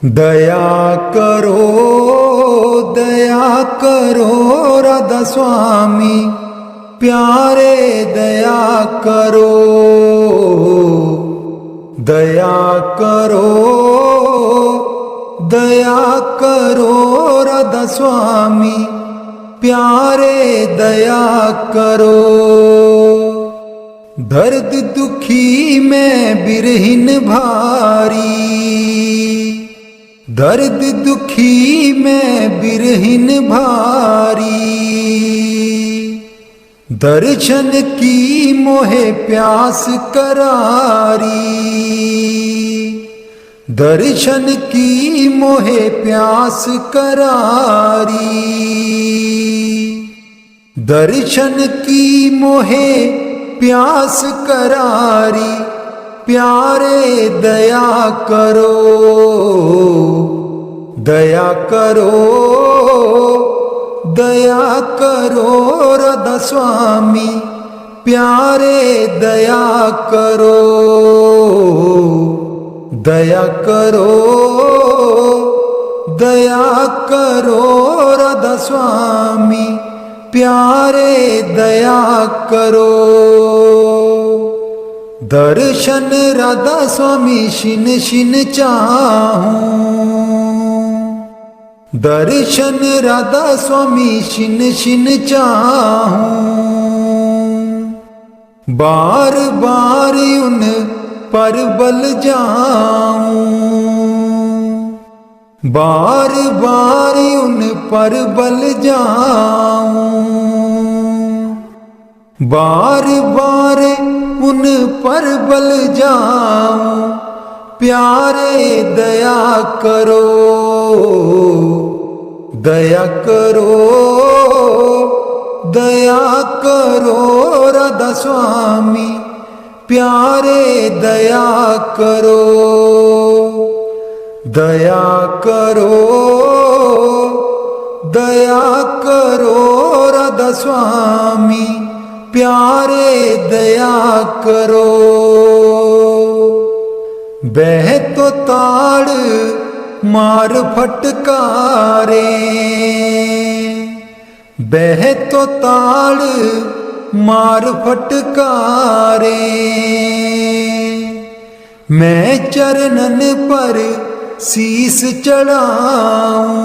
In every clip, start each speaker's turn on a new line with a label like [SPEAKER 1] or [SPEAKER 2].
[SPEAKER 1] दया करो राधा स्वामी प्यारे दया करो राधा स्वामी प्यारे दया करो। दर्द दुखी में बिरहिन भारी, दर्द दुखी में बिरहिन भारी, दर्शन की मोहे प्यास करारी, दर्शन की मोहे प्यास करारी, दर्शन की मोहे प्यास करारी प्यारे दया करो राधा स्वामी प्यारे दया करो राधा स्वामी प्यारे दया करो। दर्शन राधा स्वामी शिन शिन चाहूं, दर्शन राधा स्वामी शिन शिन चाहूं, बार बार उन पर बल जाऊं, बार बार उन पर बल जाऊं, बार बार उन पर बल जाऊं प्यारे दया करो राधा स्वामी प्यारे दया करो राधा स्वामी प्यारे दया करो। बह तो ताड़ मार फटकारे, बह तो ताड़ मार फटकारे, मैं चरणन पर शीस चढ़ाऊं,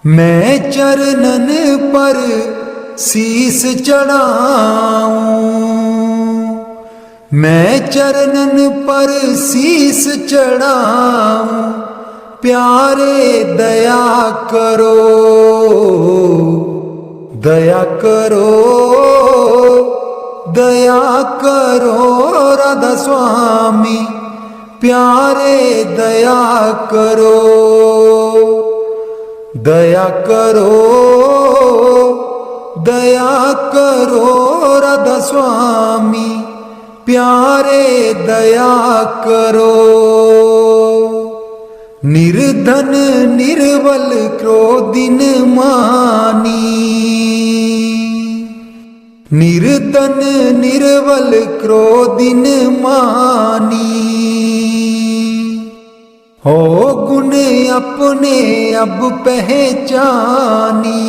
[SPEAKER 1] मैं चरणन पर शीस चढ़ाऊं, मैं चरणन पर शीस चढ़ाऊं प्यारे दया करो राधा स्वामी प्यारे दया करो राधा स्वामी प्यारे दया करो। निर्धन निर्बल क्रोधिन मानी, निर्धन निर्बल क्रोधिन मानी, हो गुण अपने अब पहचानी,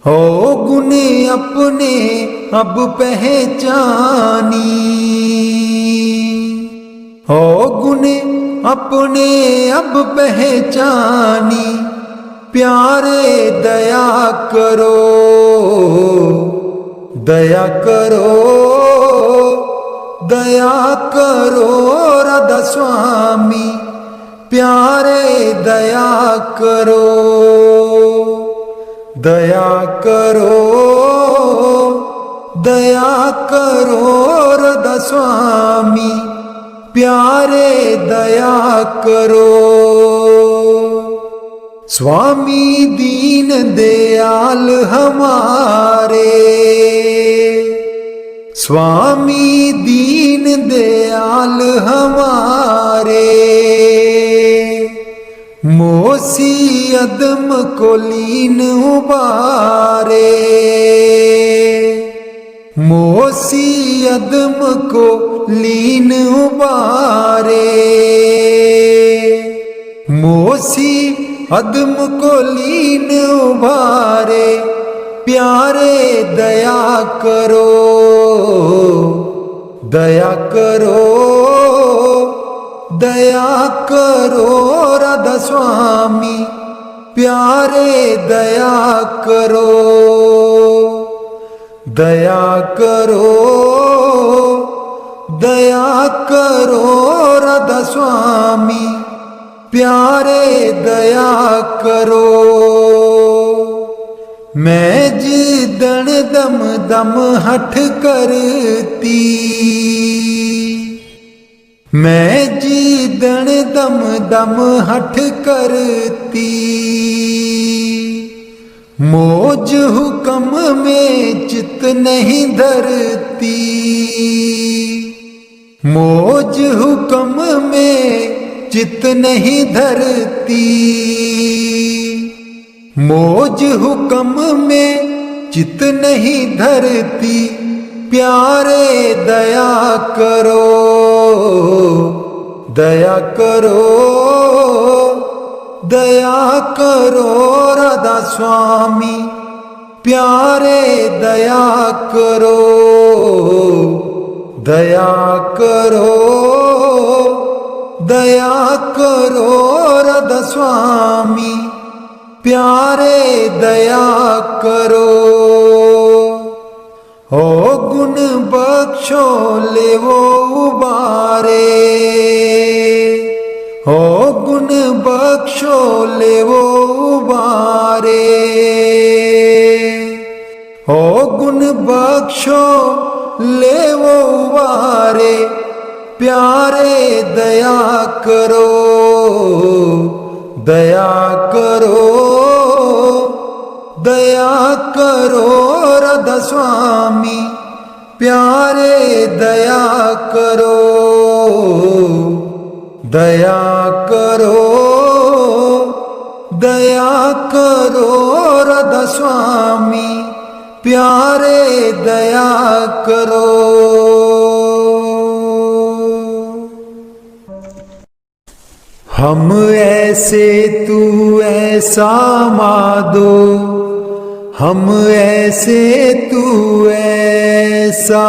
[SPEAKER 1] हो गुण अपने अब पहचानी, हो गुण अपने अब पहचानी प्यारे दया करो राधा स्वामी प्यारे दया करो राधा स्वामी प्यारे दया करो। स्वामी दीन दयाल हमारे, स्वामी दीन दयाल हमारे, मोसी अदम को लीन उबारे, मोसी अदम को लीन उबारे, मोसी अदम को लीन उबारे, प्यारे दया करो, दया करो, दया करो राधा स्वामी, प्यारे दया करो, दया करो, दया करो राधा स्वामी, प्यारे दया करो। मैं जिदन दम दम हठ करती, मैं जिदन दम दम हठ करती, मौज हुक्म में चित नहीं धरती, मौज हुक्म में चित नहीं धरती, मौज हुक्म में चित नहीं धरती, प्यारे दया करो, दया करो, दया करो राधा स्वामी, प्यारे दया करो, दया करो, दया करो राधा स्वामी, प्यारे दया करो। हो गुण बख्शो ले वो उबारे, हो गुण बख्शो ले वो उबारे, हो गुण बख्शो ले वो उबारे, प्यारे दया करो, दया करो, दया करो राधा स्वामी, प्यारे दया करो, दया करो, दया करो राधा स्वामी, प्यारे दया करो। हम ऐसे तू ऐसा माधो, हम ऐसे तू ऐसा,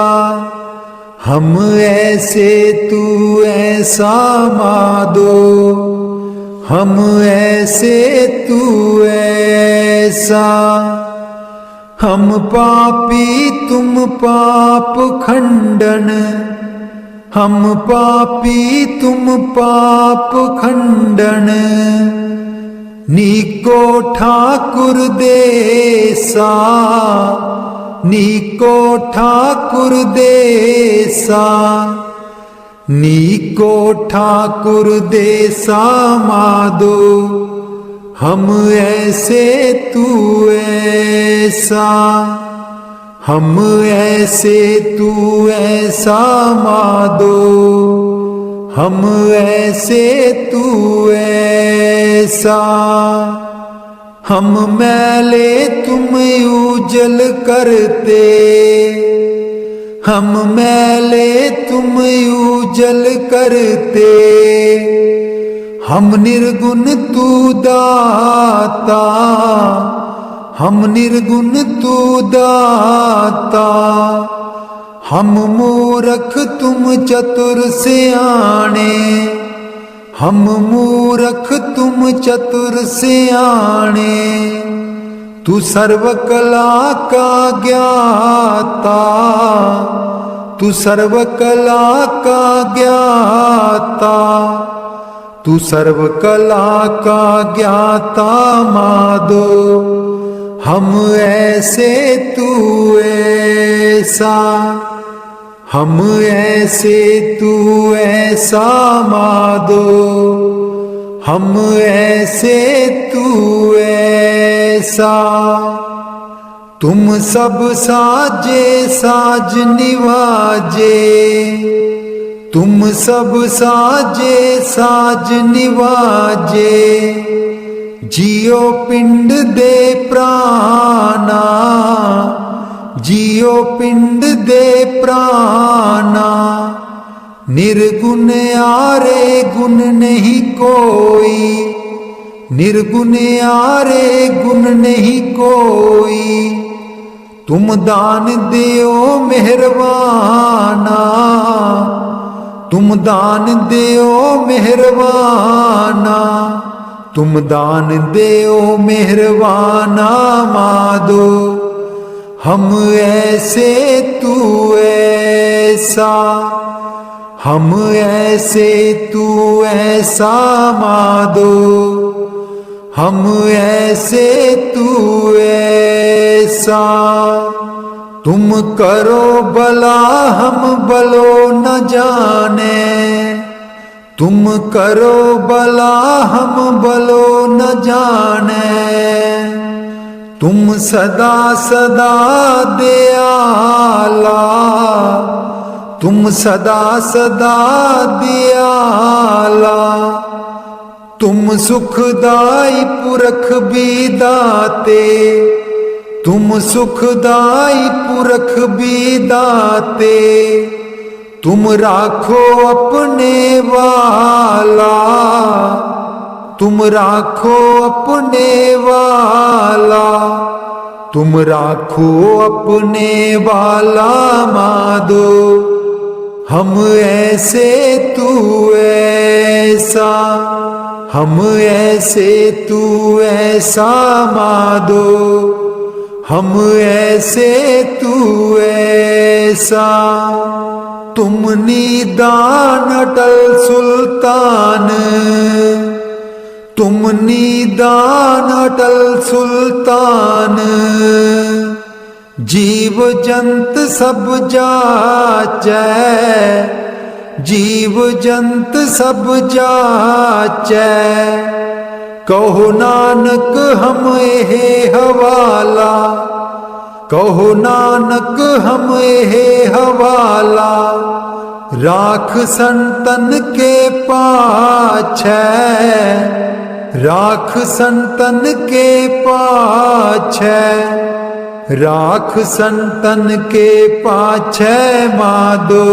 [SPEAKER 1] हम ऐसे तू ऐसा माधो, हम ऐसे तू ऐसा, हम पापी तुम पाप खंडन, हम पापी तुम पाप खंडन, नीको ठाकुर देसा, नीको ठाकुर देसा, नीको ठाकुर देसा माधो, हम ऐसे तू ऐसा, हम ऐसे तू ऐसा माधो, हम ऐसे तू ऐसा, हम मैले तुम उजल करते, हम मैले तुम उजल करते, हम निर्गुण तू दाता, हम निर्गुण तू दाता, हम मूरख तुम चतुर सियाणे, हम मूरख तुम चतुर सियाणे, तू सर्व कला का ज्ञाता, तू सर्व कला का ज्ञाता, तू सर्व कला का ज्ञाता माधो, हम ऐसे तू ऐसा, हम ऐसे तू ऐसा माधो, हम ऐसे तू ऐसा, तुम सब साजे साज निवाजे, तुम सब साजे साज निवाजे, जियो पिंड दे प्राणा, जियो पिंड दे प्राणा, निर्गुण आरे गुण नहीं कोई, निर्गुण आरे गुण नहीं कोई। तुम दान देओ मेहरबाना, तुम दान देओ मेहरबाना, तुम दान देओ मेहरबाना माधो। हम ऐसे तू ऐसा, हम ऐसे तू ऐसा माधो। हम ऐसे तू ऐसा, तुम करो भला हम भलो न जाने, तुम करो भला हम भलो न जाने। तुम सदा सदा दयाला, तुम सदा सदा दयाला। तुम सुखदाई पुरख भी दाते, तुम सुखदाई पुरख भी दाते। तुम राखो अपने वाला, तुम राखो अपने वाला, तुम राखो अपने वाला माधो। हम ऐसे तू ऐसा, हम ऐसे तू ऐसा माधो। हम ऐसे तू ऐसा, तुम निदान अटल सुल्तान, तुम निदान अटल सुल्तान। जीव जंत सब जाचै, जीव जंत सब जाचै। कहो नानक हम एहे हवाला, कहो नानक हम एहे हवाला। राख संतन के पाछै, राख संतन के पाछै, राख संतन के पाछै माधो।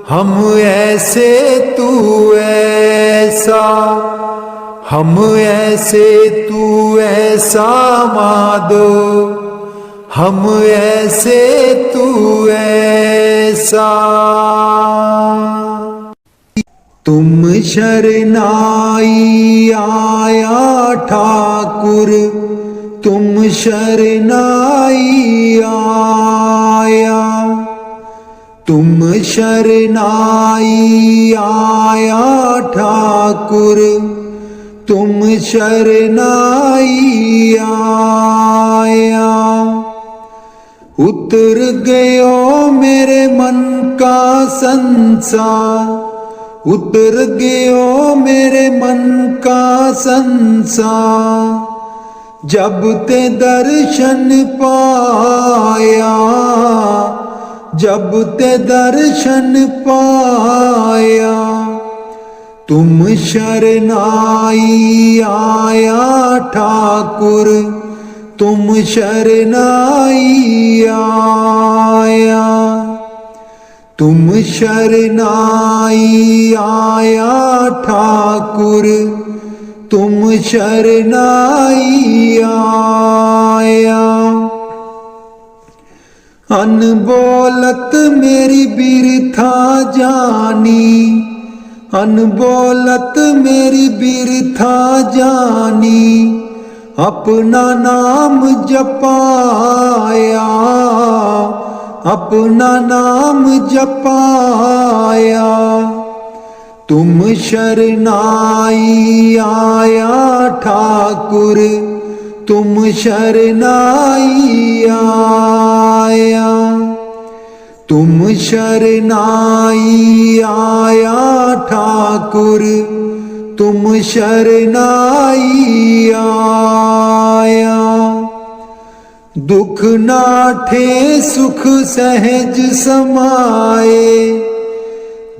[SPEAKER 1] हम ऐसे तू ऐसा, हम ऐसे तू ऐसा माधो। हम ऐसे तू ऐसा। तुम शरनाई आया ठाकुर, तुम शरनाई आया। तुम शरनाई आया ठाकुर, तुम शरनाई आया। उतर गयो मेरे मन का संसार, उतर गयो मेरे मन का संसार। जब ते दर्शन पाया, जब ते दर्शन पाया। तुम शरनाई आया ठाकुर, तुम शरनाई आया। तुम शरनाई आया ठाकुर, तुम शरनाई आया। अनबोलत मेरी बिरथा जानी, अनबोलत मेरी बिरथा जानी। अपना नाम जपाया, अपना नाम जपाया। तुम शरनाई आया ठाकुर, तुम शरनाई आया। तुम शरनाई आया ठाकुर, तुम शरनाई आया। दुख नाठे सुख सहज समाए,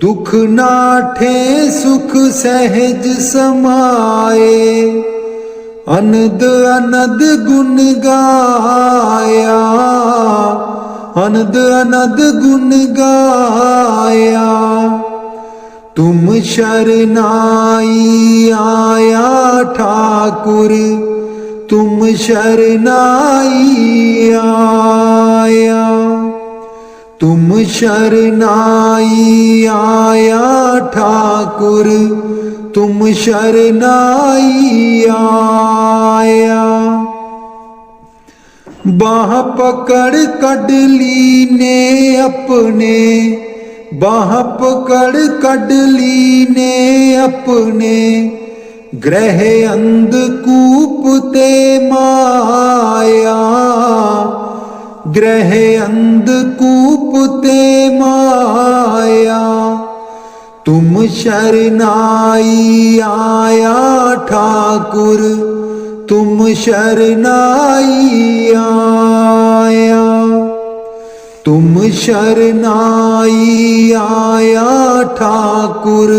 [SPEAKER 1] दुख नाठे सुख सहज समाए। अनद अनद गुण गाया, अनद अनद गुण गाया। तुम शरनाई आया ठाकुर, तुम शरनाई आया, तुम शरनाई आया ठाकुर, तुम शरनाई आया। बाह पकड़ कढ ली ने अपने, बाह पकड़ कढ ली ने अपने, ग्रह अंधकूप ते माया, ग्रह अंधकूप ते माया। तुम शरनाई आया ठाकुर, तुम शरनाई आया, तुम शरनाई आया ठाकुर,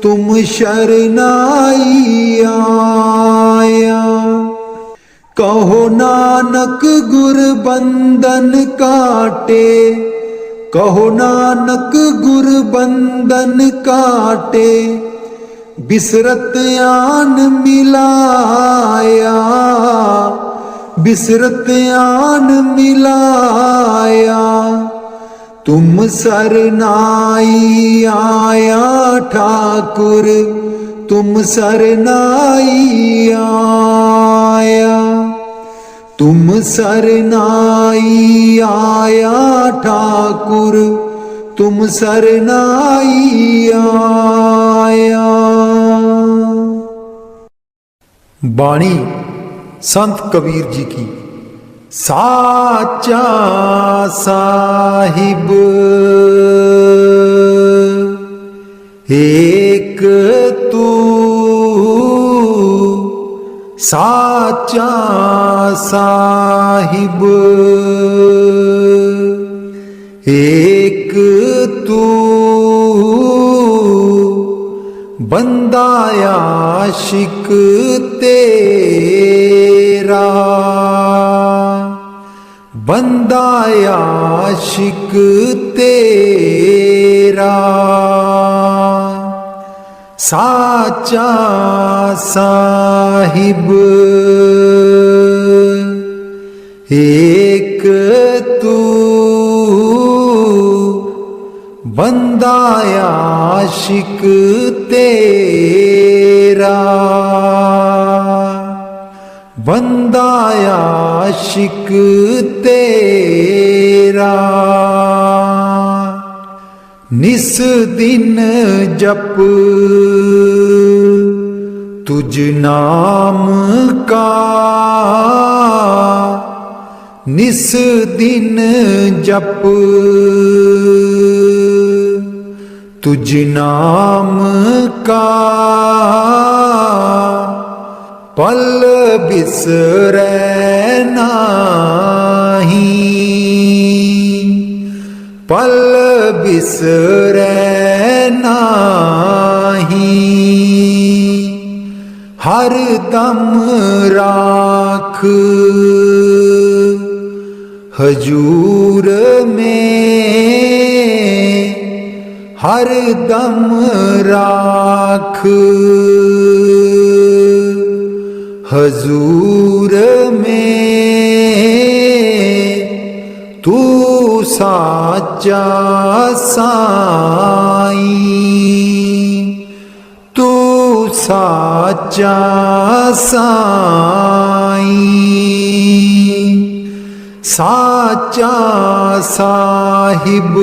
[SPEAKER 1] तुम शरनाई आया। कहो नानक गुर बंधन काटे, कहो नानक गुर बंधन काटे, बिसरत आन मिलाया, बिसरत आन मिलाया। तुम शरनाई आया ठाकुर, तुम शरनाई आया, तुम शरनाई आया ठाकुर, तुम शरनाई आया। बाणी संत कबीर जी की। साचा साहिब एक तू, साचा साहिब एक तू, बंदा आशिक तेरा, बंदा आशिक तेरा। साचा साहिब एक तू, बंदा आशिक तेरा, बंदा आशिक तेरा। निस दिन जप तुझ नाम का, निस दिन जप तुझ नाम का, पल बिसरै नाहीं, पल बिसरै नाहीं। हर दम राख हजूर में, हर दम राख हजूर में। तू साचा साईं, तू साचा साईं। साचा साहिब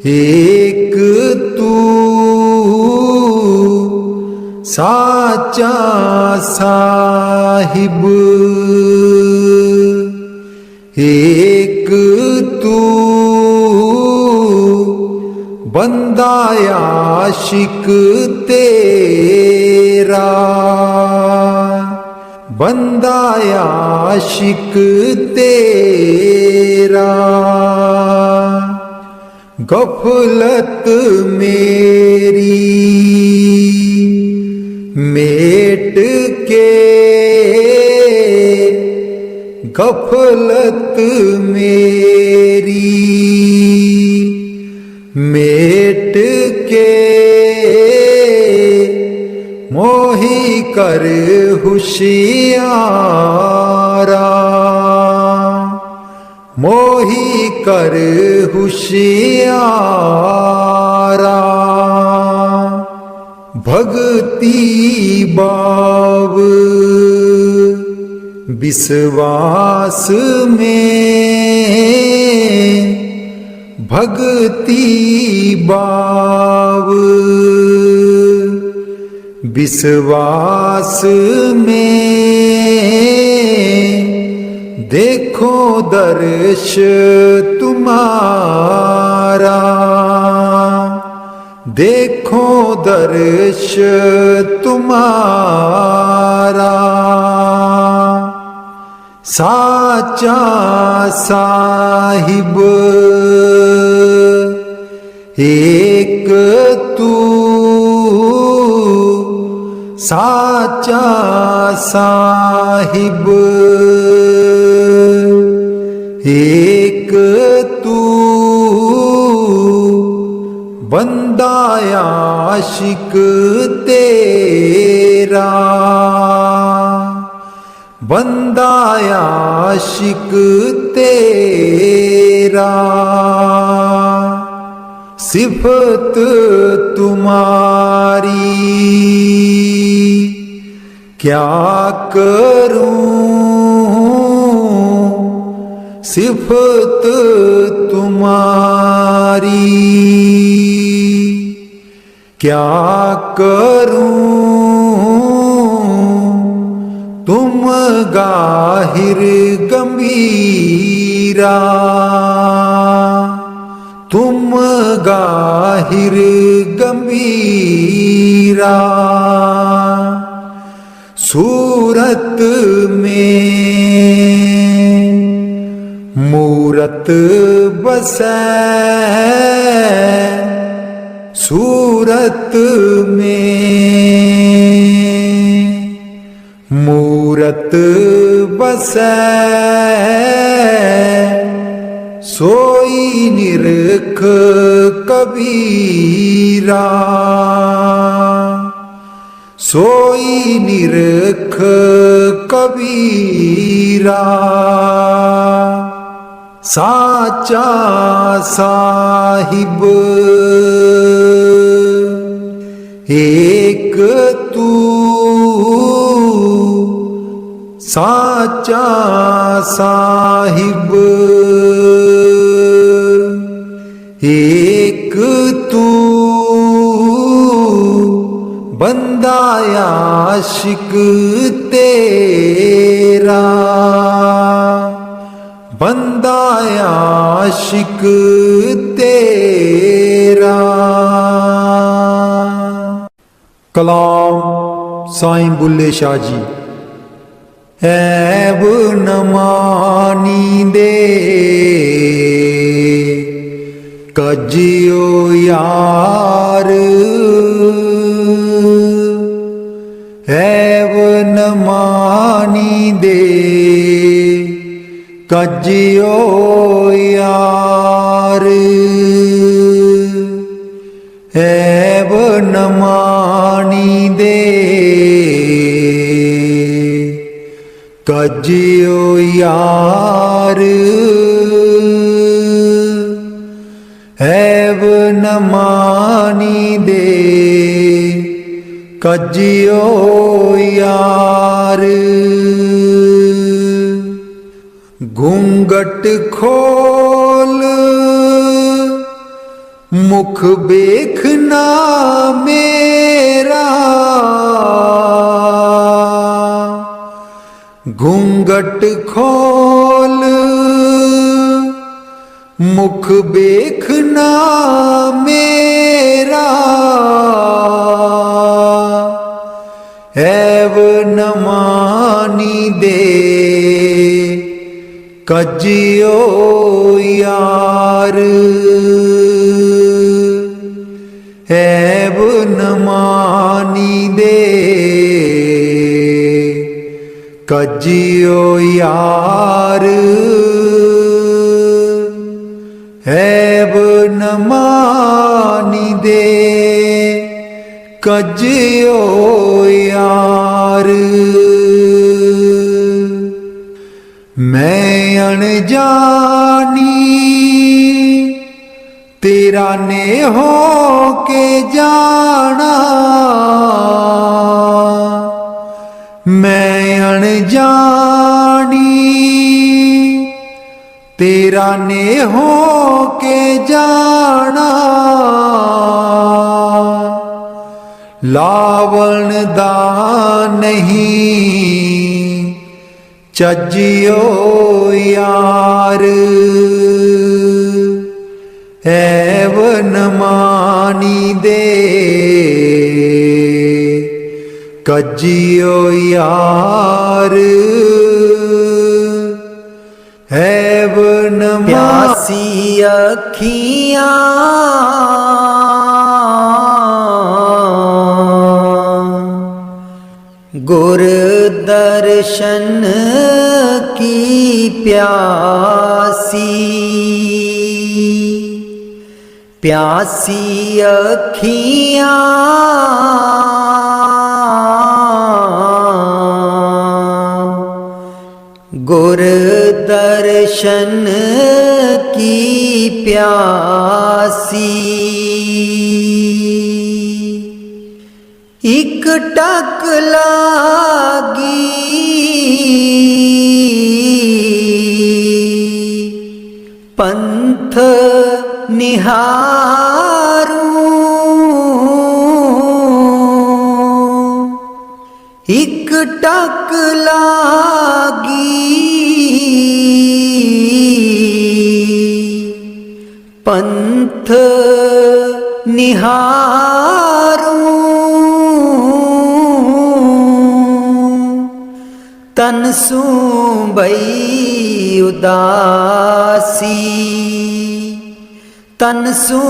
[SPEAKER 1] एक तू, साचा साहिब एक तू, बंदा आशिक तेरा, बंदा आशिक तेरा। गफलत मेरी मेट के, गफलत मेरी मेट हेठ के मोही कर हुशियारा, मोही कर हुशियारा। भक्ति भाव विश्वास में, भक्ति भाव विश्वास में। देखो दर्श तुम्हारा, देखो दर्श तुम्हारा। साचा साहिब एक तू, साचा साहिब एक तू। बंदा आशिक तेरा, बंदा आशिक तेरा। सिफत तुम्हारी क्या करूं, सिफत तुम्हारी क्या करूं। तुम गाहिर गंभीरा, तुम गाहिर गंभीरा। सूरत में मूरत बसै, सूरत में मूरत बसै। सोई निरख कबीरा, सोई निरख कबीरा। साचा साहिब एक तू, साचा साहिब एक तू। बंदा आशिक तेरा, बंदा आशिक तेरा। कलाम साईं बुल्ले शाह जी। ऐब न मानी दे कजियो यार, ऐब न मानी दे कजियो यार। ऐब न मानी दे कजियो यार। ऐब न मानी दे कजियो यार। घूंघट खोल मुख देखना मेरा, घूंघट खोल मुख देखना मेरा। ऐब न मानी दे कजियो यार। ऐब न मानी दे कजियो यार। ऐब न मानी दे कजियो यार। मैं अनजानी तेरा ने हो के जाना, मैं अनजानी तेरा ने हो के जाना। लावण दा नहीं चजियो यार, ऐवन मानी दे कजियो यार। ऐवन
[SPEAKER 2] प्यासी अखियाँ गुर दर्शन की प्यासी, प्यासी अखियाँ गुर दर्शन की प्यासी। इक टक लागी पंथ निहारूं, इक टक लागी पंथ निहारूं। तन सू बई उदासी, तन सू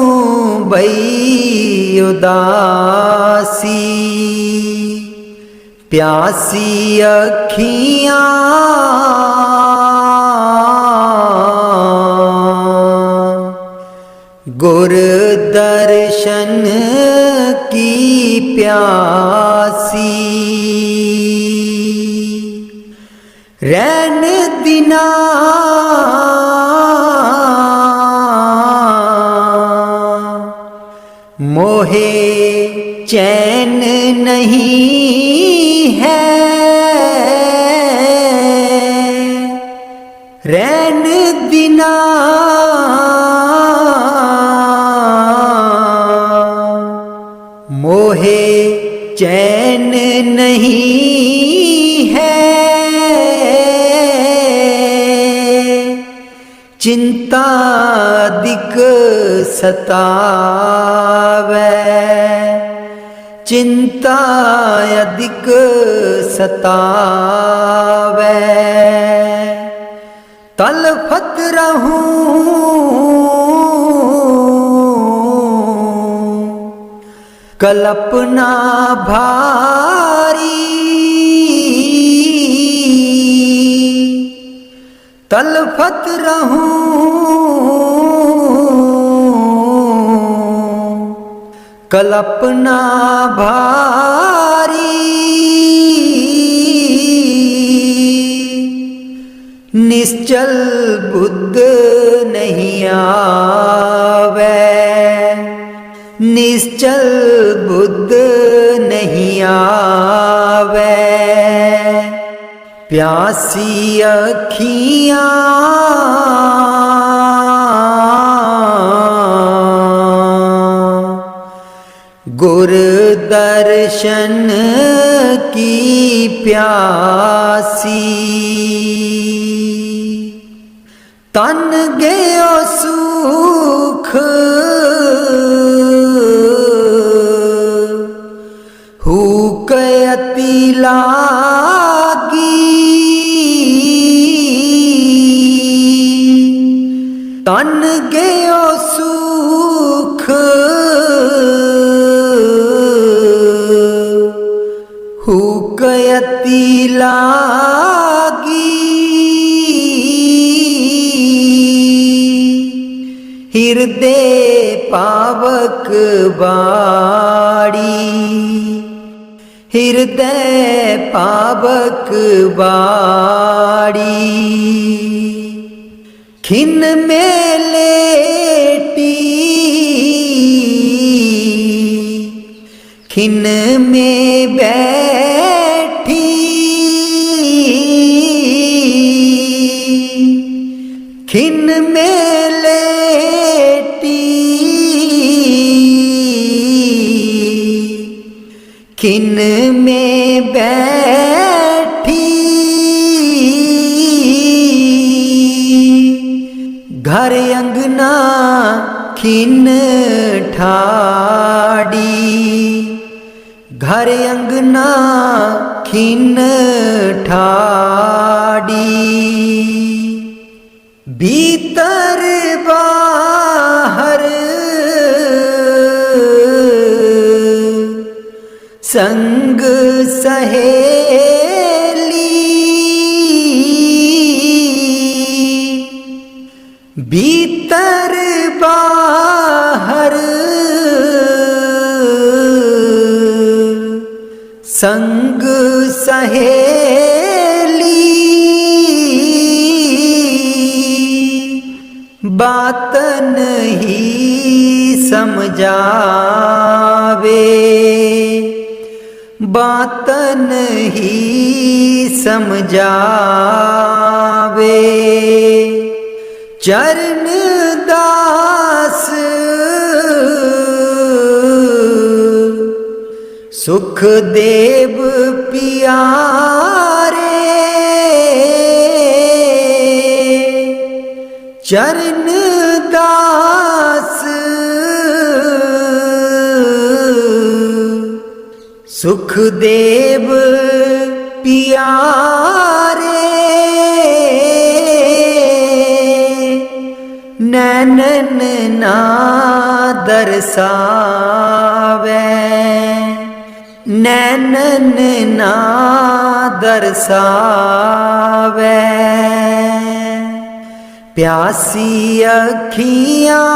[SPEAKER 2] बई उदासी। प्यासी अखियाँ गुर दर्शन की प्यासी। रैन दिना मोहे चैन नहीं है, रैन दिना मोहे चैन नहीं है। चिंता दिक सतावे, चिंता अधिक सतावे। तलफत रहूं कल्पना भारी, तलफत रहूं कल्पना भारी। निश्चल बुद्ध नहीं आवे, निश्चल बुद्ध नहीं आवे। प्यासी अखियाँ गुर दर्शन की प्यासी। तन गयो सुख हुकयति लागी, तन गयो सुख हुकयति लागी। हृदय पावक बाड़ी, हृदय पावक बाड़ी। खिन में लेटी, खिन में बैठी, खिन में लेटी, खिन में बैठी। घर अंगना खिन ठाड़ी, घर अंगना खिन ठाड़ी। भीतर बाहर संग सहेली, भीतर बाहर संग सहेली। बात नहीं समझावे, बात नहीं समझावे। चरण दास सुख देव पियारे, चरण दास सुख देव पियारे। नैनन ना दरसावे, नैनन ना दरसावे। प्यासी अखियाँ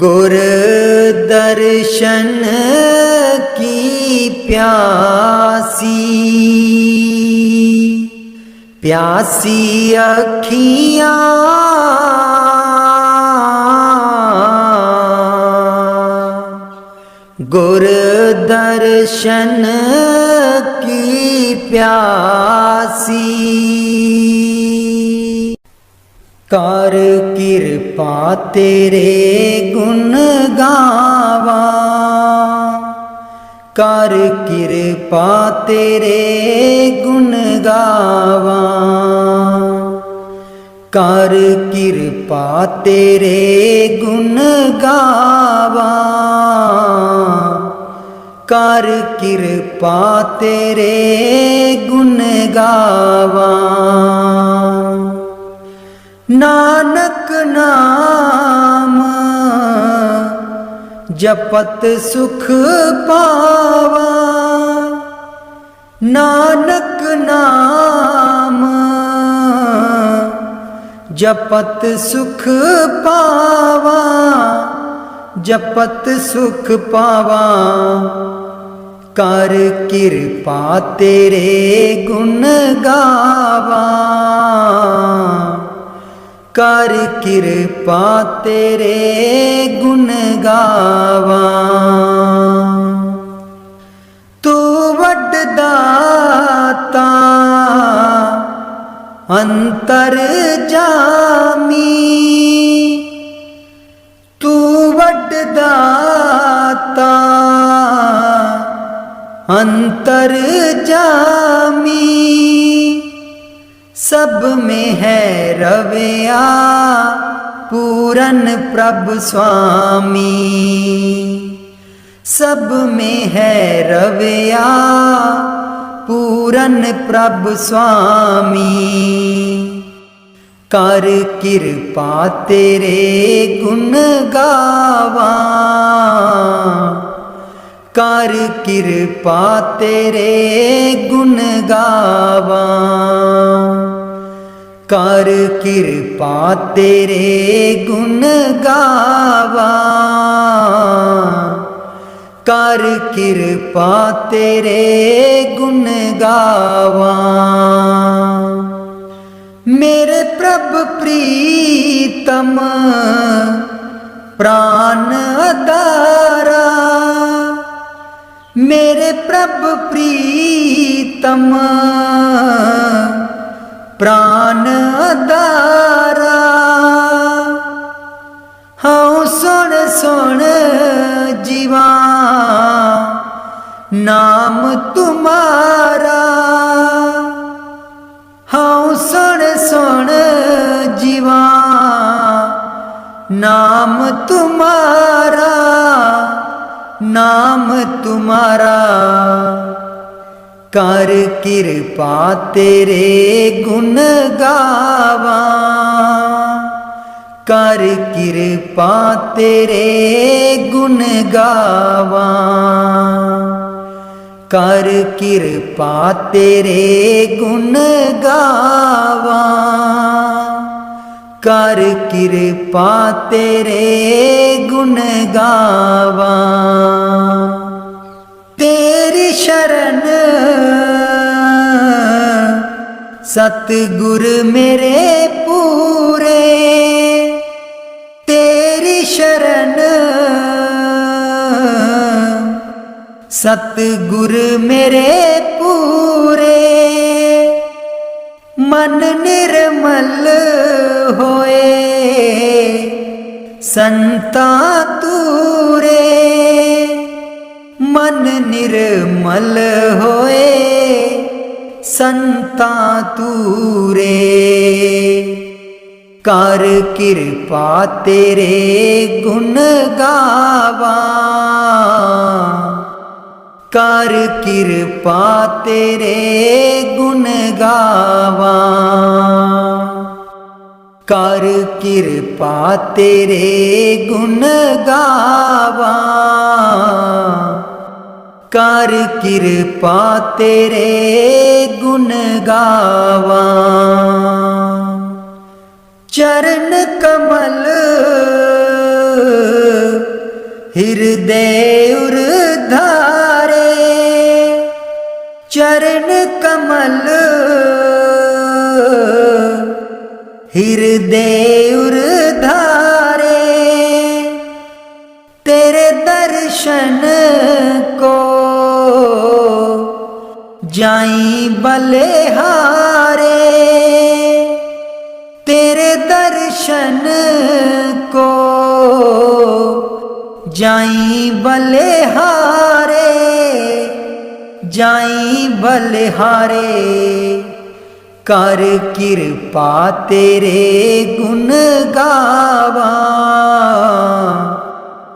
[SPEAKER 2] गुर दर्शन की प्यासी, प्यासी अखियाँ गुर दर्शन की प्यासी। कर कृपा तेरे गुण गावा, कर कृपा तेरे गुण गावा, कर कृपा तेरे गुण गावा, कर कृपा तेरे गुण गावा। नानक नाम जपत सुख पावा, नानक नाम जपत सुख पावा, जपत सुख पावा। कर कृपा तेरे गुण गावा, कर कृपा तेरे गुण गावा। तू वड दाता अंतर जामी, तू वड दाता अंतर जामी। सब में है रवैया पूरन प्रभु स्वामी, सब में है रवैया पूरन प्रभु स्वामी। कर कृपा तेरे गुण गावा, कर कृपा तेरे गुण गावा, ਕਰ ਕਿਰਪਾ ਤੇਰੇ ਗੁਣ ਗਾਵਾਂ, ਕਰ ਕਿਰਪਾ ਤੇਰੇ ਗੁਣ ਗਾਵਾਂ। ਮੇਰੇ ਪ੍ਰਭ ਪ੍ਰੀਤਮ ਪ੍ਰਾਨ ਅਦਾਰਾ, ਮੇਰੇ ਪ੍ਰਭ ਪ੍ਰੀਤਮ ਪ੍ਰਾਨ ਅਦਾਰਾ। ਹਉ ਸੁਣ ਸੁਣ ਜੀਵਾ ਨਾਮ ਤੁਮਾਰਾ, ਹਉ ਸੁਣ ਸੁਣ ਜੀਵਾ ਨਾਮ ਤੁਮਾਰਾ, ਨਾਮ ਤੁਮਾਰਾ। ਕਰ ਕਿਰਪਾ ਤੇਰੇ ਗੁਣ ਗਾਵਾਂ, ਕਰ ਕਿਰਪਾ ਤੇਰੇ ਗੁਣ ਗਾਵਾਂ, ਕਰ ਕਿਰਪਾ ਤੇਰੇ ਗੁਣ ਗਾਵਾਂ, ਕਰ ਕਿਰਪਾ ਤੇਰੇ ਗੁਣ ਗਾਵਾਂ। ਤੇਰੀ ਸ਼ਰਨ ਸਤਿਗੁਰ ਮੇਰੇ ਪੂਰੇ, ਤੇਰੀ ਸ਼ਰਨ ਸਤਿਗੁਰ ਮੇਰੇ ਪੂਰੇ। ਮਨ ਨਿਰਮਲ ਹੋਏ ਸੰਤਾ ਤੂਰੇ, ਮਨ ਨਿਰਮਲ ਹੋਏ ਸੰਤਾ ਤੂਰੇ। ਕਰ ਕਿਰਪਾ ਤੇਰੇ ਗੁਣ ਗਾਵਾਂ, ਕਰ ਕਿਰਪਾ ਤੇਰੇ ਗੁਣ ਗਾਵਾਂ, ਕਰ ਕਿਰਪਾ ਤੇਰੇ ਗੁਣ ਗਾਵਾਂ, ਕਰ ਕਿਰਪਾ ਤੇਰੇ ਗੁਣ ਗਾਵਾਂ। ਚਰਨ ਕਮਲ ਹਿਰਦੈ ਉਰਧਾਰੇ, ਚਰਨ ਕਮਲ ਹਿਰਦੈ ਉਰਧਾਰੇ। ਤੇਰੇ ਦਰਸ਼ਨ ਕੋ ਜਾਈ ਬਲਿਹਾਰੇ, तेरे दर्शन को जाई बलिहारे, जाई बलिहारे। कर किरपा तेरे गुण गावा,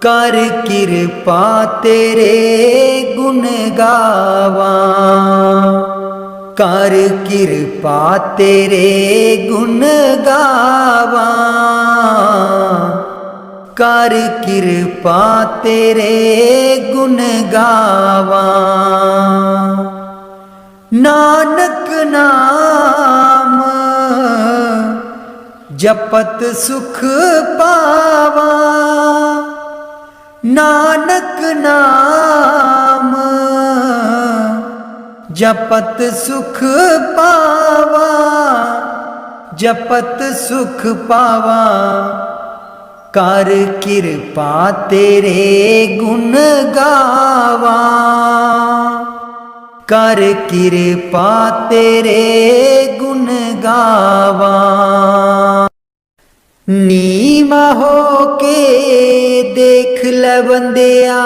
[SPEAKER 2] कर किरपा तेरे गुण गावा, कर किरपा तेरे गुण गावा, कर किरपा तेरे गुण गावा। नानक नाम जपत सुख पावा, नानक नाम जपत सुख पावा, जपत सुख पावा। कर किरपा तेरे गुण गावा, कर किरपा तेरे गुण गावा। नीवा हो के देख ले बंदिया,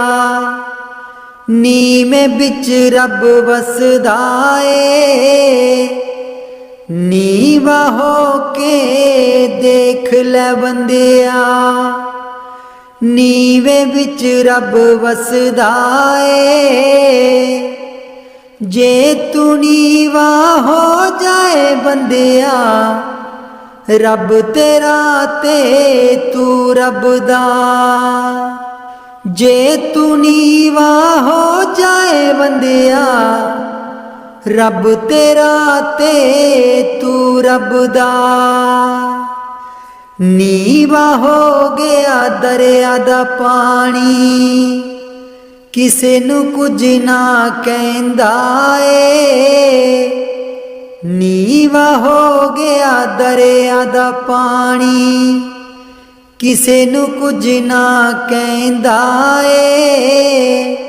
[SPEAKER 2] नीमे बिच रब वसदा ए। नीवा हो के देख ले बंदिया, नीवे बिच रब वसदा ए। जे तू नीवा हो जाए बंदिया, रब तेरा ते तू रब दा। जे तू नीवा हो जाए बंदिया, रब तेरा ते तू रब दा। नीवा हो गया दरिया दा पानी, किसे नू कुछ ना कहंदा ए। नीवा हो गया दरिया दा पानी, किसे नू कुछ ना कहंदा ए।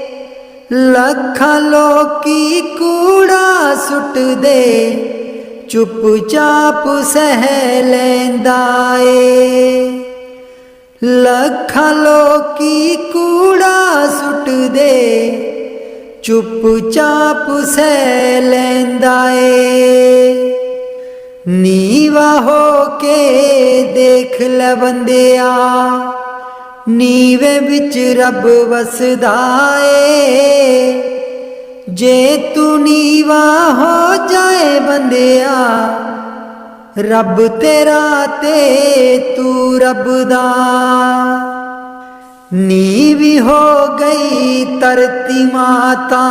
[SPEAKER 2] लखां लोकी कूड़ा सुट दे, चुपचाप सह लैंदा ए। लखां लोकी कूड़ा सुट दे, चुपचाप सह लैंदा ए। नीवा हो के देख ले बंदिया, नीवे विच रब वसदा ए। जे तू नीवा हो जाए बंदिया, रब तेरा ते तू रब दा। नीवी हो गई तरती माता,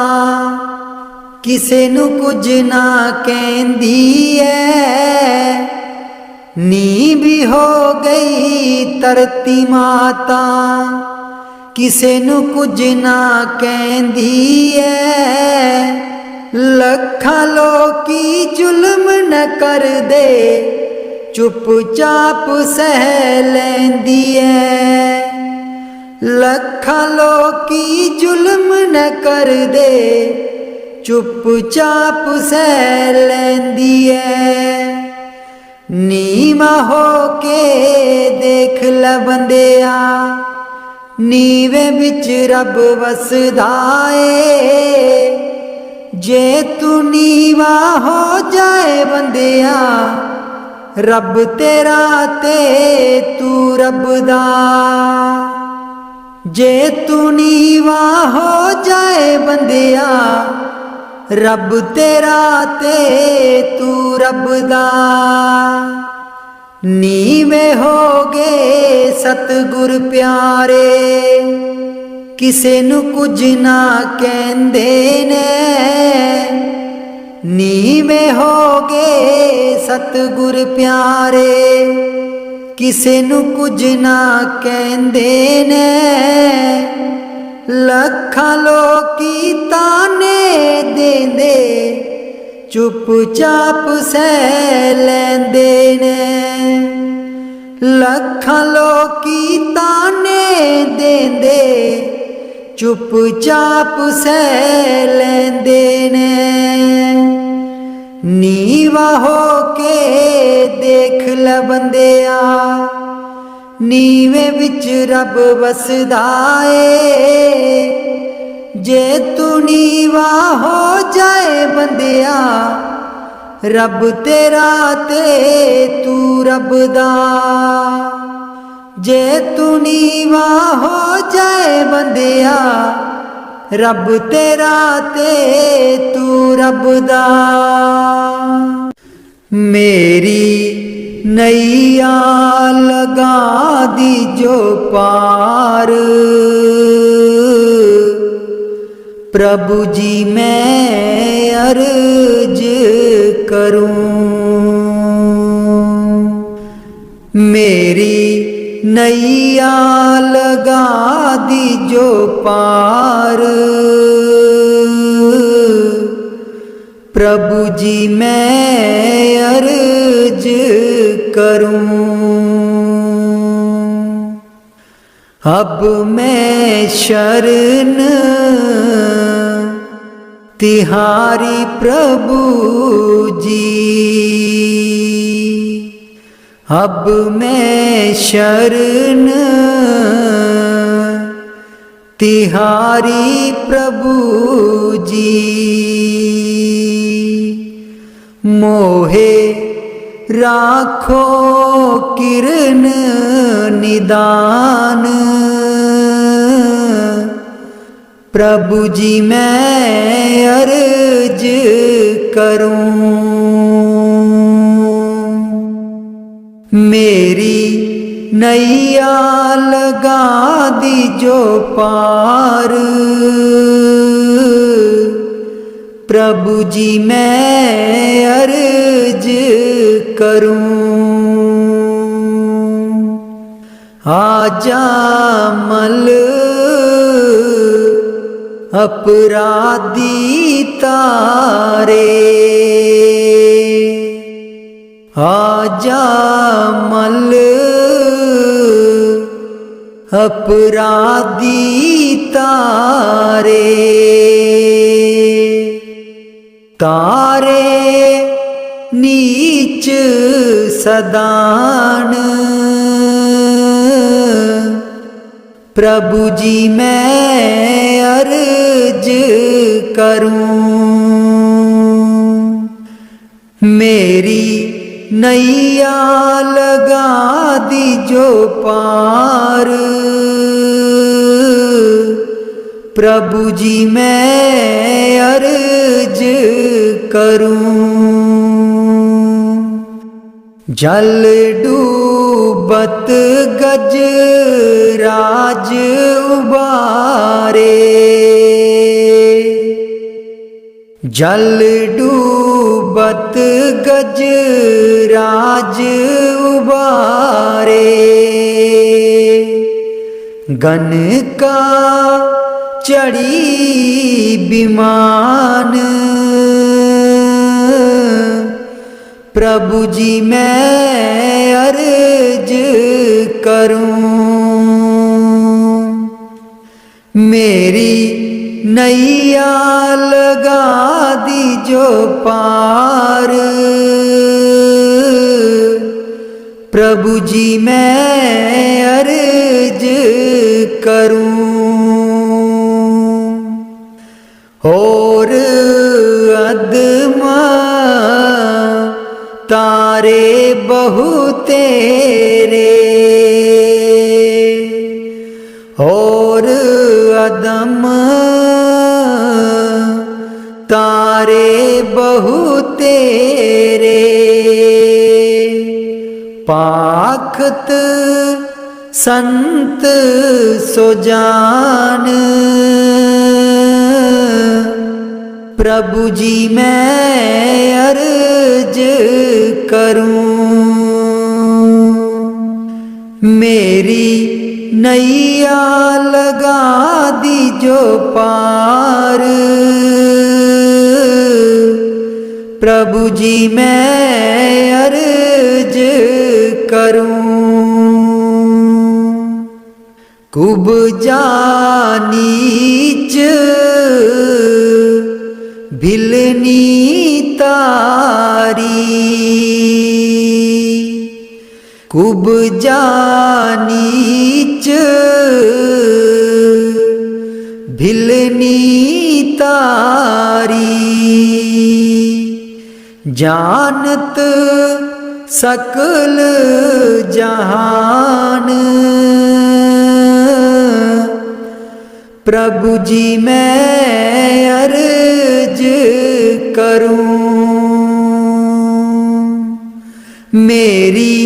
[SPEAKER 2] किसे नू कुछ ना कहंदी ऐ। नीवी हो गई तरती माता, किसे नू कुछ ना कहंदी ऐ। लखां लोकी जुल्म न कर दे, चुपचाप सह लैंदी ऐ। लखां लोकी जुल्म न कर दे, चुपचाप सह लैंदी ऐ। नीवा हो के देख ले बंदिया, नीवे विच रब वसदा ए। जे तू नीवा हो जाए बंदिया, रब तेरा ते तू रब दा। जे तू नीवा हो जाए बंदिया, रब तेरा ते तू रब दा। नीवे हो गए सतगुर प्यारे, किसे नू कुछ ना कहंदे ने। नीवे हो गए सतगुर प्यारे, किसे नू कुछ ना कहंदे ने। लखां लोकी ताने देंदे, चुपचाप सह लैंदे ने। लखां लोकी ताने देंदे, चुपचाप सह लैंदे ने। नीवा हो के देख ले बंदिया, नीवे विच रब वसदा ए। जे तू नीवा हो जाए बंदिया, रब तेरा ते तू रब दा। जे तू नीवा हो जाए बंदिया, रब तेरा ते तू रब दा। मेरी नैया लगा दी जो पार, प्रभु जी मैं अर्ज करूं। मेरी नैया लगा दी जो पार, प्रभु जी मैं अर्ज करूं। अब मैं शरण तिहारी प्रभु जी, अब मैं शरण तिहारी प्रभु जी। मोहे राखो किरण निदान, प्रभु जी मैं अर्ज करूं। मेरी नैया लगा दी जो पार, प्रभु जी मैं अर्ज करूं। आजा मल अपराधी तारे, आजा मल अपराधी तारे, तारे नीच सदान, प्रभु जी मैं अर्ज करूं। मेरी नैया लगा दी जो पार, प्रभु जी मैं अर्ज करूं। जल डूबत गज राज उबारे, जल डूबत गज राज उबारे, गन का चढ़ी विमान, प्रभु जी मैं अर्ज करूं। मेरी नैया लगा दी जो पार, प्रभु जी मैं अर्ज करूं। और अदमा तारे बहु तेरे, और अदम तारे बहु तेरे, पाखत संत सो जान, प्रभु जी मैं अर्ज करूं। मेरी नैया लगा दी जो पार, प्रभु जी मैं अर्ज करूं। कुब जानीच भिलनी तारी, कुब जानीच भिलनी तारी, जानत सकल जहान, प्रभु जी मैं अर्ज करूं। मेरी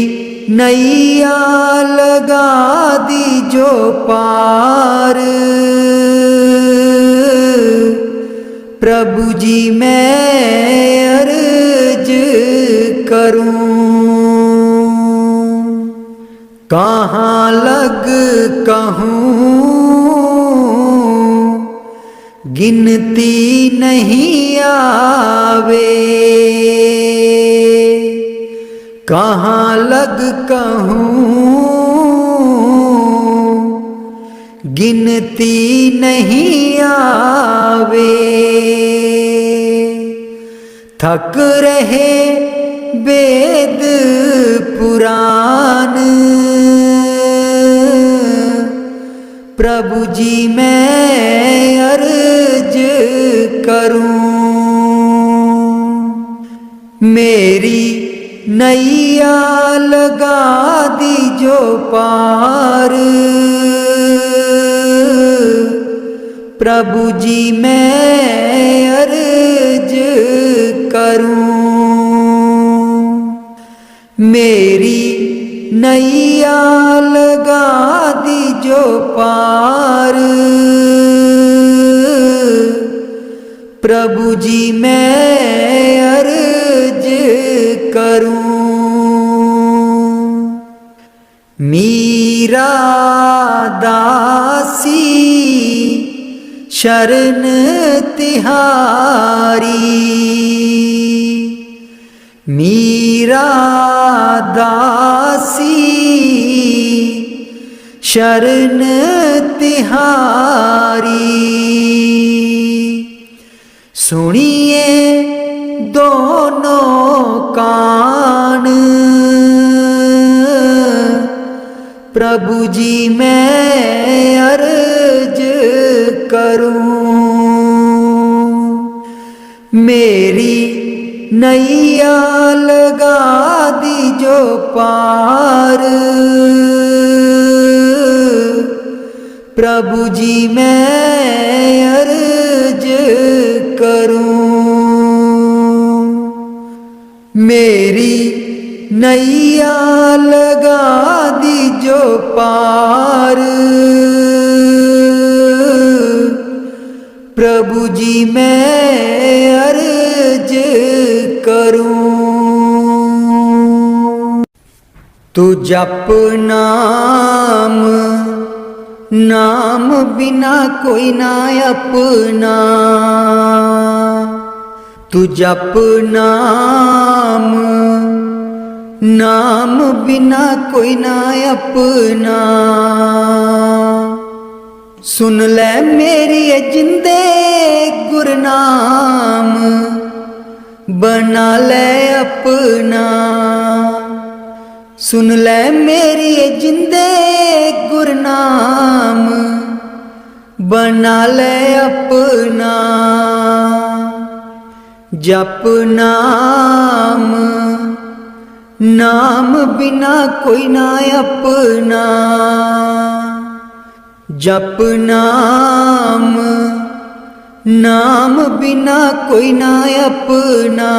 [SPEAKER 2] नैया लगा दी जो पार, प्रभु जी मैं अर्ज करूं। कहाँ लग कहूँ गिनती नहीं आवे, कहाँ लग कहूँ गिनती नहीं आवे, थक रहे वेद पुराण, प्रभु जी मैं अर्ज करूं। मेरी नैया लगा दी जो पार, प्रभु जी मैं अर्ज करूं। मेरी नैया लगा दी जो पार, प्रभु जी मैं अर्ज करूं, मीरा दासी शरण तिहारी, मीरा दासी शरण तिहारी। सुनिए दोनों कान, प्रभु जी मैं अर्ज करूं, मेरी नैया लगा दीजो पार, प्रभु जी मैं अर्ज करूं, मेरी नैया लगा दीजो पार, प्रभु जी मैं अर्ज करूं। तू जप नाम, नाम बिना कोई ना अपना, तू जप नाम, नाम बिना कोई ना अपना। सुन ले मेरी जिंदे गुरनाम, बना ले अपना। सुन ले मेरी जिंदे गुरनाम, बना ले अपना। जप नाम, नाम बिना कोई ना अपना, जप नाम, नाम बिना कोई ना अपना।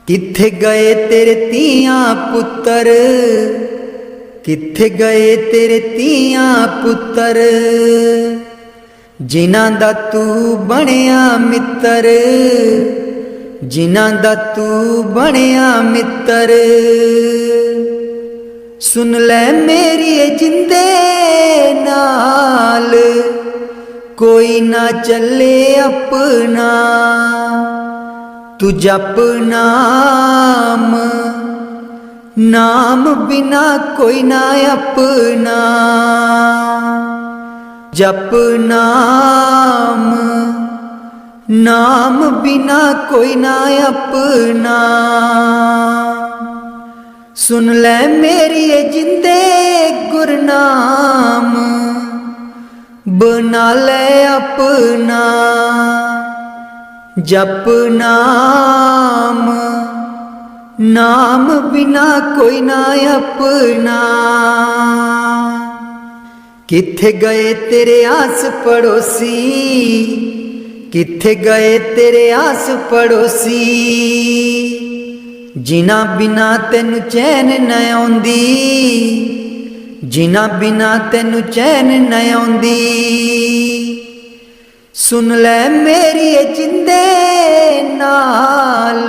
[SPEAKER 2] किथे गए तेरे तियां पुत्तर, किथे गए तेरे तियां पुत्तर, जिन्हां दा तू बणिया मित्र, जिन्हां दा तू बणिया मित्र। सुन ले मेरी जिंदे नाल, कोई ना चले अपना। तू जप नाम, नाम बिना कोई ना अपना। जप नाम, नाम बिना कोई ना अपना। सुन ले मेरी जिंदे गुरनाम, बना ले अपना। जप नाम, नाम बिना कोई ना अपना। किथे गए तेरे आस पड़ोसी, किथे गए तेरे आस पड़ोसी, जिन्हां बिना तैनू चैन न आउंदी, जिन्हां बिना तैनू चैन न आउंदी। सुन ले मेरी जिंदे नाल,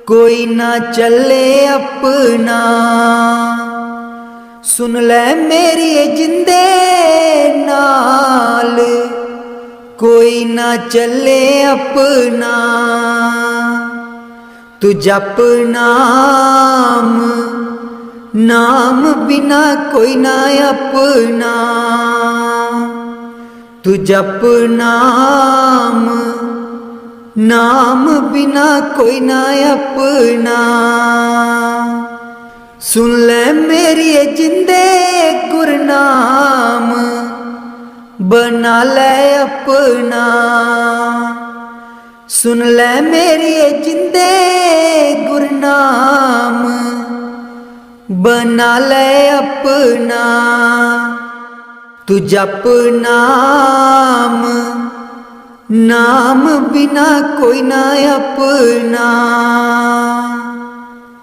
[SPEAKER 2] कोई ना चले अपना। सुन ले मेरी जिंदे नाल, कोई ना चले अपना। तू जप नाम, नाम बिना कोई ना अपना। तू जप नाम, नाम बिना कोई ना अपना। सुन ले मेरी जिंदे गुरनाम, बना ले अपना। सुन ले मेरी जिंदे गुरनाम, बना ले अपना। तू जप नाम, नाम बिना कोई ना अपना।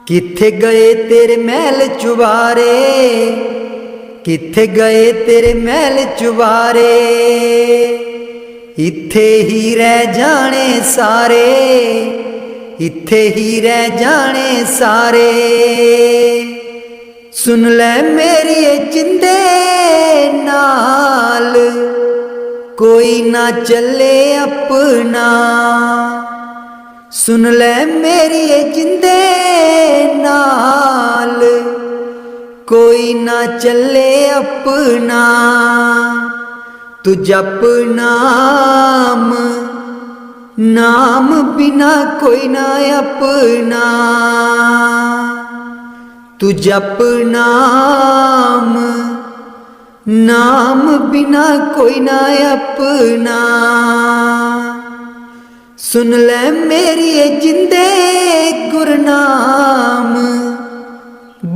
[SPEAKER 2] किथे गए तेरे महल चुबारे, किथे गए तेरे महल चुबारे, इत्थे ही रह जाने सारे, इत्थे ही रह जाने सारे। सुन ले मेरी जिंदे नाल कोई ना चले अपना। सुन ले मेरी जिंदे नाल कोई ना चले अपना। तू जप नाम, नाम बिना कोई ना अपना। तू जप नाम, नाम बिना कोई ना अपना। सुन ले मेरी जिंदे गुरनाम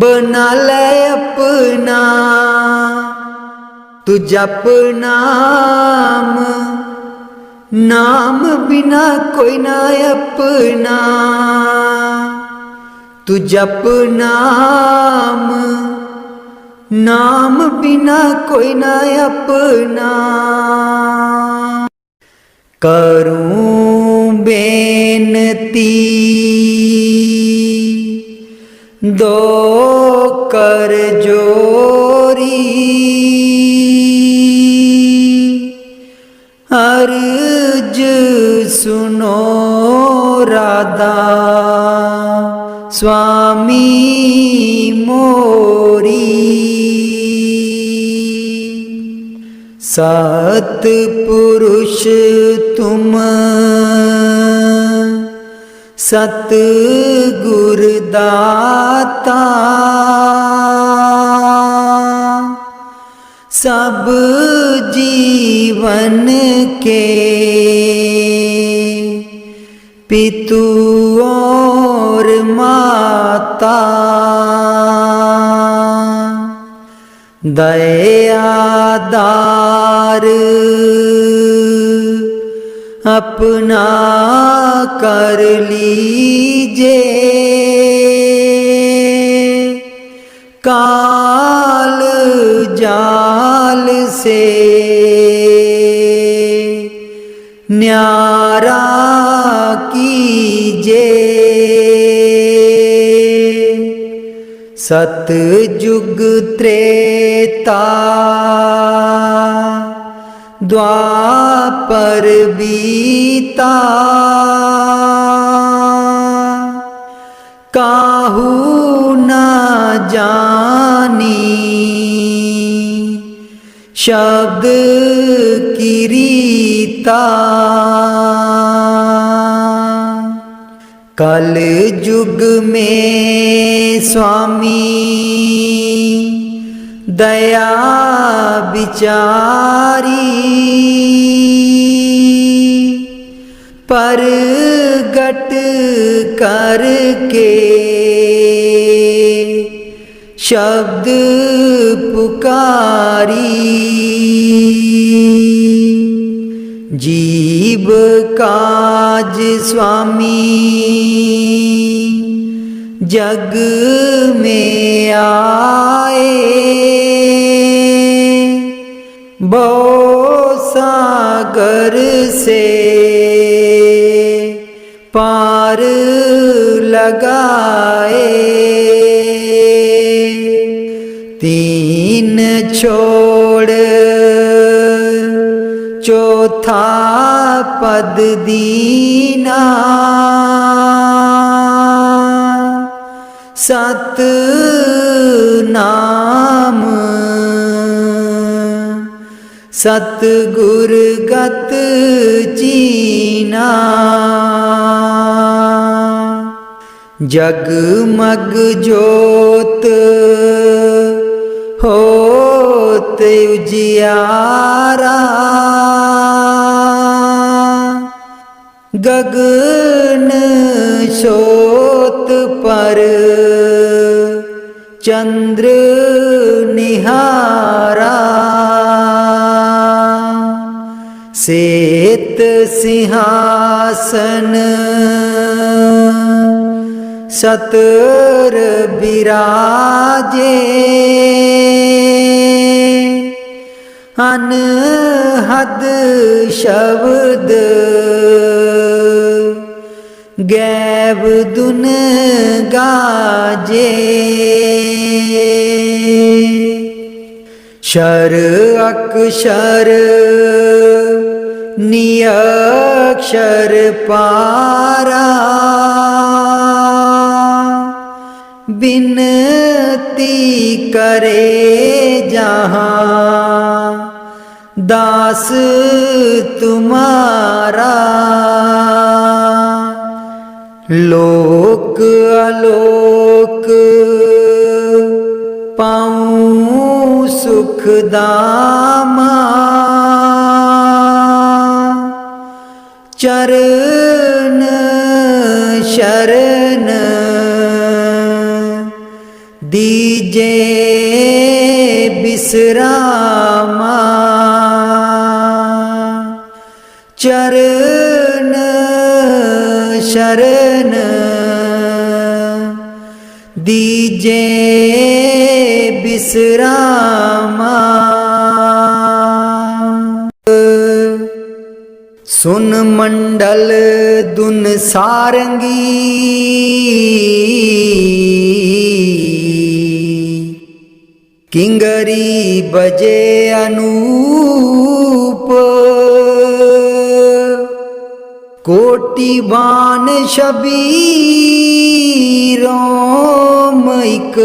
[SPEAKER 2] बना ले अपना। तू जप नाम, नाम बिना कोई ना अपना। तू जप नाम, नाम बिना कोई ना अपना। करूं बेनती दो कर जोरी, अर्ज सुनो राधा स्वामी मोरी। सतपुरुष तुम सतगुर दाता, सब जीवन के पितु और माता। दयादार अपना कर लीजे, काल जाल से न्यारा कीजे। सतयुग त्रेता द्वापर बीता, काहू ना जानी शब्द की रीता। कल युग में स्वामी दया बिचारी, परगट करके शब्द पुकारी। जीव काज स्वामी जग में आए, भव सागर से पार लगाए। तीन छोड़ चौथा पद दीना, सत नाम सतगुर गत चीना। जगमग जोत होत उजियारा, गगन सोत पर चंद्र निहारा। श्वेत सिंहासन सतर विराजे, अनहद शब्द गैब दुन गाजे। शर अक्षर नियक्षर पारा बिनती करे जहाँ दास तुम्हारा। लोक आलोक पाऊं सुख दामा। चरण शरण दीजे विश्रामा। चरण शरण दीजे विश्रामा। सुन मंडल दुन सारंगी किंगरी बजे अनूप। कोटि बान शबीरों मैक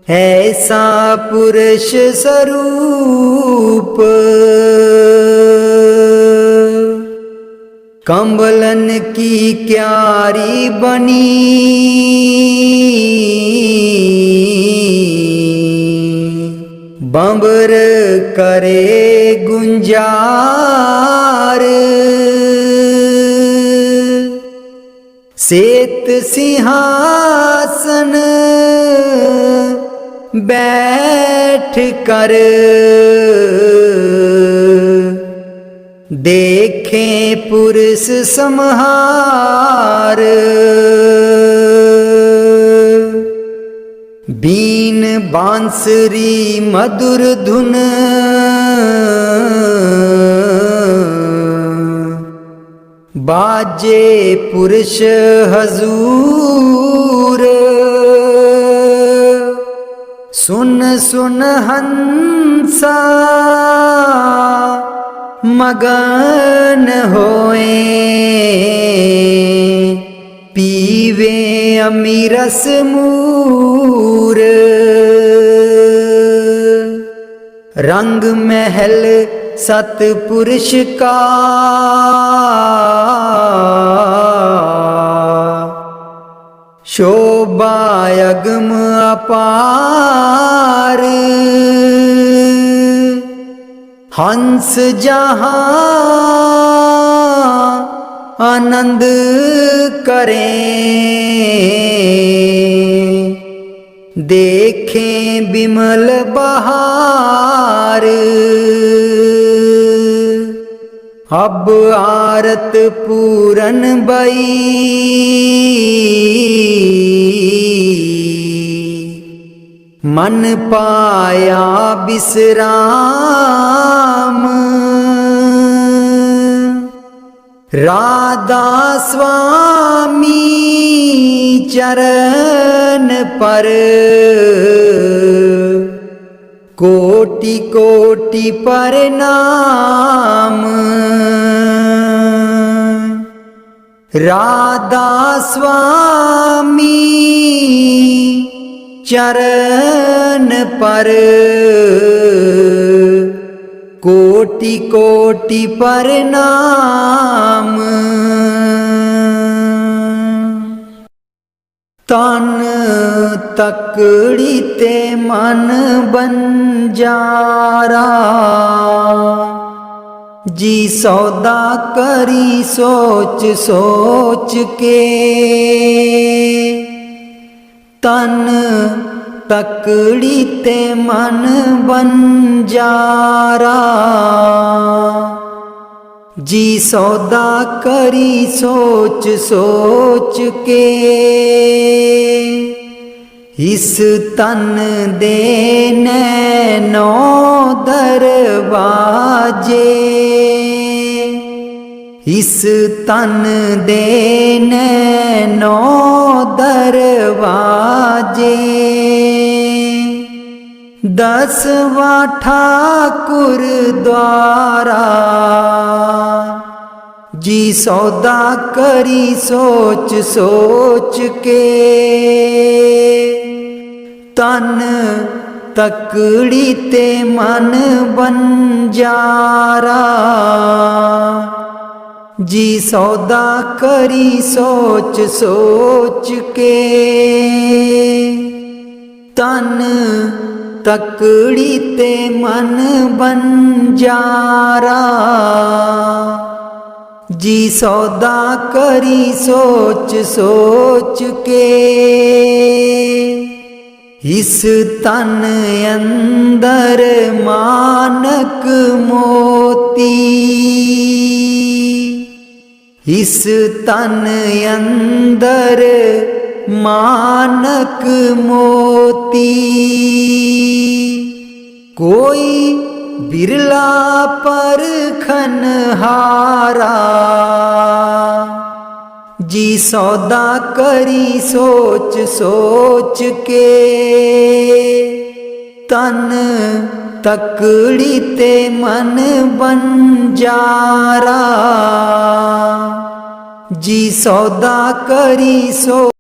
[SPEAKER 2] ऐसा पुरुष स्वरूप। कंबलन की क्यारी बनी बंबर करे गुंजार। सेत सिंहासन बैठ कर देखें पुरुष समहार। बीन बांसुरी मधुर धुन बाजे पुरुष हजूर। सुन सुन हंसा मगन होए पीवे अमीरस मूर। रंग महल सतपुरुष का शोभा अगम अपार। हंस जहाँ आनंद करें देखें बिमल बहार। अब आरत पूरन बई मन पाया विश्राम। राधा स्वामी चरण पर कोटि कोटि प्रणाम। राधा स्वामी चरण पर कोटि कोटि प्रणाम। तन तकड़ी ते मन बंजारा जी सौदा करी सोच सोच के। तन तकड़ी ते मन बंजारा जी सौदा करी सोच सोच के। इस तन दे नैनो दरवाजे, इस तन दे नैनो दरवाजे, 10वां ठाकुर द्वारा जी सौदा करी सोच सोच के, तन तकड़ी ते मन बंजारा जी सौदा करी सोच सोच के, तन तकड़ी ते मन बंजारा जी सौदा करी सोच सोच के। इस तन अंदर मानक मोती, इस तन अंदर मानक मोती, कोई बिरला परखनहारा जी सौदा करी सोच सोच के, तन तकड़ी ते मन बंजारा जी सौदा करी सोच